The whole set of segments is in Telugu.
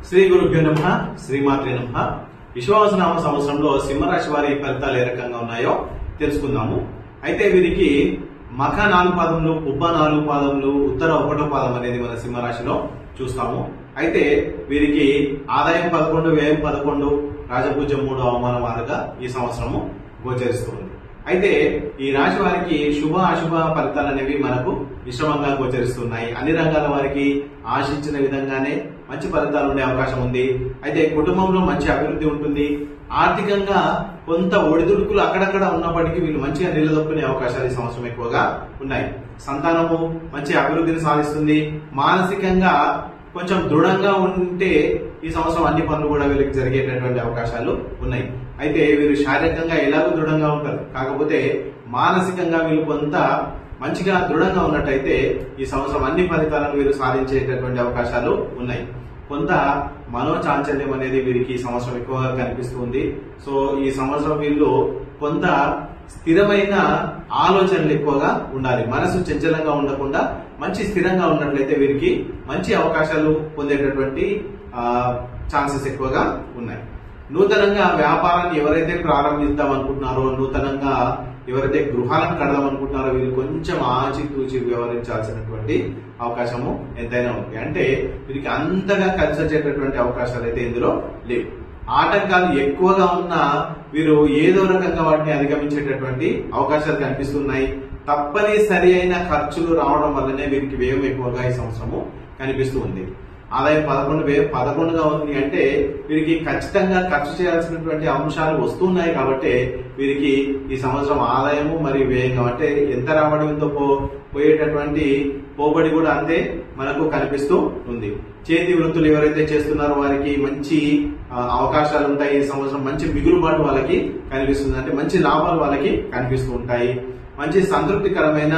శ్రీ గురుభ్యో నమః, శ్రీమాత్రే నమః. విశ్వావసనామ సంవత్సరంలో సింహరాశి వారి ఫలితాలు ఏ రకంగా ఉన్నాయో తెలుసుకుందాము. అయితే వీరికి మఖ 4 పాదములు, పుబ్బ 4 పాదములు, ఉత్తర 1వ పాదం అనేది మన సింహరాశిలో చూస్తాము. అయితే వీరికి ఆదాయం 11, వ్యయం 11, రాజపూజ్యం 3, అవమానం 6గా ఈ సంవత్సరము గోచరిస్తుంది. అయితే ఈ రాశి వారికి శుభ అశుభ ఫలితాలు అనేవి మనకు మిశ్రమంగా గోచరిస్తున్నాయి. అన్ని రంగాల వారికి ఆశించిన విధంగానే మంచి ఫలితాలు ఉండే అవకాశం ఉంది. అయితే కుటుంబంలో మంచి అభివృద్ధి ఉంటుంది. ఆర్థికంగా కొంత ఒడిదుడుకులు అక్కడక్కడ ఉన్నప్పటికీ వీళ్ళు మంచిగా నిలదొక్కునే అవకాశాలు ఈ సంవత్సరం ఎక్కువగా ఉన్నాయి. సంతానము మంచి అభివృద్ధిని సాధిస్తుంది. మానసికంగా కొంచెం దృఢంగా ఉంటే ఈ సంవత్సరం అన్ని పనులు కూడా వీళ్ళకి జరిగేటటువంటి అవకాశాలు ఉన్నాయి. అయితే వీరు శారీరకంగా ఎలాగో దృఢంగా ఉంటారు, కాకపోతే మానసికంగా వీళ్ళు కొంత మంచిగా దృఢంగా ఉన్నట్టయితే ఈ సంవత్సరం అన్ని ఫలితాలను వీరు సాధించేటటువంటి అవకాశాలు ఉన్నాయి. కొంత మనోచాంచల్యం అనేది వీరికి ఈ సంవత్సరం ఎక్కువగా కనిపిస్తుంది. సో ఈ సంవత్సరం వీళ్ళు కొంత స్థిరమైన ఆలోచనలు ఎక్కువగా ఉండాలి. మనసు చంచలంగా ఉండకుండా మంచి స్థిరంగా ఉన్నట్లయితే వీరికి మంచి అవకాశాలు పొందేటటువంటి ఛాన్సెస్ ఎక్కువగా ఉన్నాయి. నూతనంగా వ్యాపారాన్ని ఎవరైతే ప్రారంభిద్దాం అనుకుంటున్నారో, నూతనంగా ఎవరైతే గృహాలను కడదాం అనుకుంటున్నారో వీళ్ళు కొంచెం ఆచితూచి వ్యవహరించాల్సినటువంటి అవకాశము ఎంతైనా ఉంది. అంటే వీరికి అంతగా కలిసి వచ్చేటటువంటి అవకాశాలు అయితే ఇందులో లేవు. ఆటంకాలు ఎక్కువగా ఉన్నా వీరు ఏదో రకంగా వాటిని అధిగమించేటటువంటి అవకాశాలు కనిపిస్తున్నాయి. తప్పనిసరి అయిన ఖర్చులు రావడం వల్లనే వీరికి వ్యయం ఎక్కువగా ఈ సంవత్సరము కనిపిస్తూ ఉంది. ఆదాయం 11, వ్యయం 11గా ఉంది. అంటే వీరికి ఖచ్చితంగా ఖర్చు చేయాల్సినటువంటి అంశాలు వస్తున్నాయి. కాబట్టి వీరికి ఈ సంవత్సరం ఆదాయము మరియు వ్యయంగా అంటే ఎంత రావడం ఎంతో పోయేటటువంటి పోబడి కూడా అంతే మనకు కనిపిస్తూ ఉంది. చేతి వృత్తులు ఎవరైతే చేస్తున్నారో వారికి మంచి అవకాశాలు ఉంటాయి. ఈ సంవత్సరం మంచి మిగులుబాటు వాళ్ళకి కనిపిస్తుంది. అంటే మంచి లాభాలు వాళ్ళకి కనిపిస్తూ ఉంటాయి. మంచి సంతృప్తికరమైన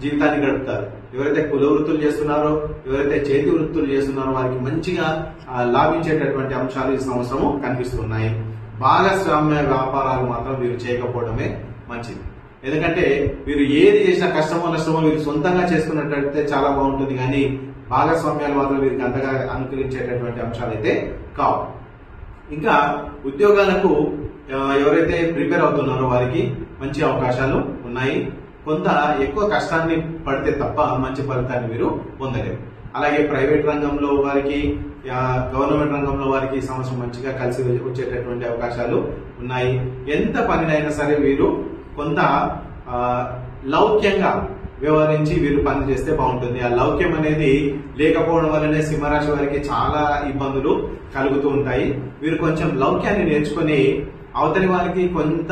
జీవితాన్ని గడుపుతారు. ఎవరైతే కుల వృత్తులు చేస్తున్నారో, ఎవరైతే చేతి వృత్తులు చేస్తున్నారో వారికి మంచిగా లాభించేటటువంటి అంశాలు ఈ సంవత్సరము కనిపిస్తున్నాయి. భాగస్వామ్య వ్యాపారాలు మాత్రం వీరు చేయకపోవడమే మంచిది. ఎందుకంటే వీరు ఏది చేసినా కష్టమో నష్టమో వీరు సొంతంగా చేసుకున్నట్లయితే చాలా బాగుంటుంది. కానీ భాగస్వామ్యాలు మాత్రం వీరికి అంతగా అనుకూలించేటటువంటి అంశాలు అయితే కావు. ఇంకా ఉద్యోగాలకు ఎవరైతే ప్రిపేర్ అవుతున్నారో వారికి మంచి అవకాశాలు ఉన్నాయి. కొంత ఎక్కువ కష్టాన్ని పడితే తప్ప మంచి ఫలితాన్ని వీరు పొందలేరు. అలాగే ప్రైవేట్ రంగంలో వారికి, గవర్నమెంట్ రంగంలో వారికి ఈ సంవత్సరం మంచిగా కలిసి వచ్చేటటువంటి అవకాశాలు ఉన్నాయి. ఎంత పనినైనా సరే వీరు కొంత లౌక్యంగా వ్యవహరించి వీరు పని చేస్తే బాగుంటుంది. ఆ లౌక్యం అనేది లేకపోవడం వల్లనే సింహరాశి వారికి చాలా ఇబ్బందులు కలుగుతూ ఉంటాయి. వీరు కొంచెం లౌక్యాన్ని నేర్చుకుని అవతలి వారికి కొంత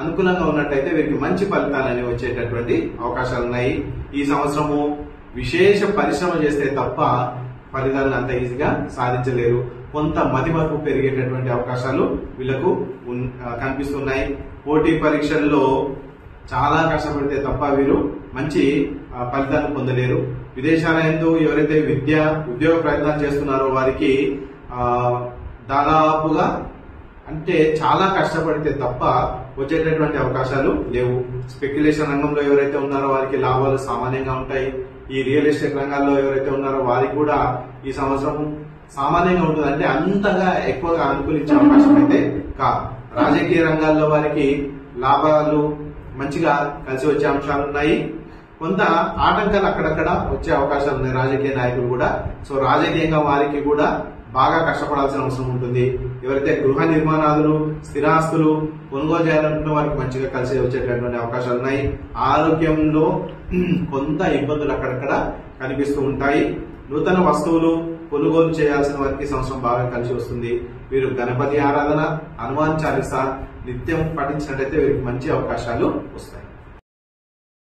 అనుకూలంగా ఉన్నట్టయితే వీరికి మంచి ఫలితాలు అనేవి వచ్చేటటువంటి అవకాశాలు ఉన్నాయి. ఈ సంవత్సరము విశేష పరిశ్రమ చేస్తే తప్ప ఫలితాలను అంత ఈజీగా సాధించలేరు. కొంత మతిమరుపు పెరిగేటటువంటి అవకాశాలు వీళ్లకు కనిపిస్తున్నాయి. పోటీ పరీక్షల్లో చాలా కష్టపడితే తప్ప వీరు మంచి ఫలితాలను పొందలేరు. విదేశాల యందు ఎవరైతే ఉద్యోగ ప్రయత్నాలు చేస్తున్నారో వారికి దాదాపుగా అంటే చాలా కష్టపడితే తప్ప వచ్చేటటువంటి అవకాశాలు లేవు. స్పెక్యులేషన్ రంగంలో ఎవరైతే ఉన్నారో వారికి లాభాలు సామాన్యంగా ఉంటాయి. ఈ రియల్ ఎస్టేట్ రంగాల్లో ఎవరైతే ఉన్నారో వారికి కూడా ఈ సంవత్సరం సామాన్యంగా ఉంటుంది. అంటే అంతగా ఎక్కువగా అనుకూలించే అవకాశం అయితే కాదు. రాజకీయ రంగాల్లో వారికి లాభాలు మంచిగా కలిసి వచ్చే అంశాలు ఉన్నాయి. కొంత ఆటంకాలు అక్కడక్కడ వచ్చే అవకాశాలు ఉన్నాయి రాజకీయ నాయకులు కూడా. సో రాజకీయంగా వారికి కూడా బాగా కష్టపడాల్సిన అవసరం ఉంటుంది. ఎవరైతే గృహ నిర్మాణాలు, స్థిరాస్తులు కొనుగోలు చేయాలనుకున్న వారికి మంచిగా కలిసి వచ్చేటటువంటి అవకాశాలు ఉన్నాయి. ఆరోగ్యంలో కొంత ఇబ్బందులు అక్కడక్కడ కనిపిస్తూ ఉంటాయి. నూతన వస్తువులు కొనుగోలు చేయాల్సిన వారికి సంవత్సరం బాగా కలిసి వస్తుంది. వీరు గణపతి ఆరాధన, హనుమాన్ చాలీసా నిత్యం పఠించినట్లయితే వీరికి మంచి అవకాశాలు వస్తాయి.